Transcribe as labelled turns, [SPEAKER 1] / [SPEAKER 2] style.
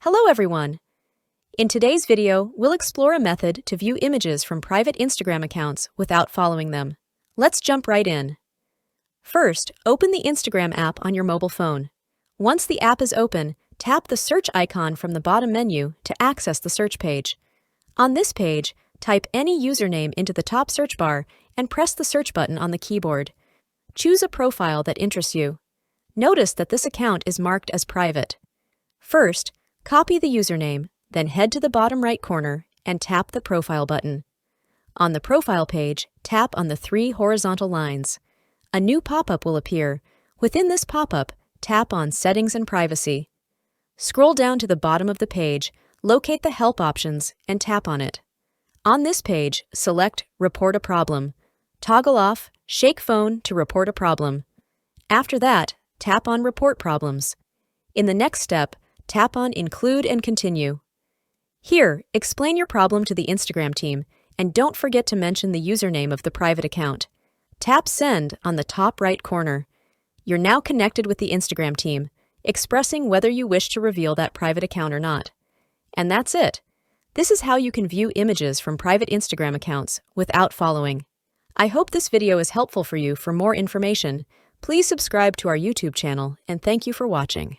[SPEAKER 1] Hello everyone! In today's video, we'll explore a method to view images from private Instagram accounts without following them. Let's jump right in. First, open the Instagram app on your mobile phone. Once the app is open, tap the search icon from the bottom menu to access the search page. On this page, type any username into the top search bar and press the search button on the keyboard. Choose a profile that interests you. Notice that this account is marked as private. First, copy the username, then head to the bottom right corner and tap the Profile button. On the Profile page, tap on the three horizontal lines. A new pop-up will appear. Within this pop-up, tap on Settings and Privacy. Scroll down to the bottom of the page, locate the Help options, and tap on it. On this page, select Report a Problem. Toggle off Shake Phone to report a problem. After that, tap on Report Problems. In the next step, tap on Include and Continue. Here, explain your problem to the Instagram team, and don't forget to mention the username of the private account. Tap Send on the top right corner. You're now connected with the Instagram team, expressing whether you wish to reveal that private account or not. And that's it. This is how you can view images from private Instagram accounts without following. I hope this video is helpful for you. For more information, please subscribe to our YouTube channel, and thank you for watching.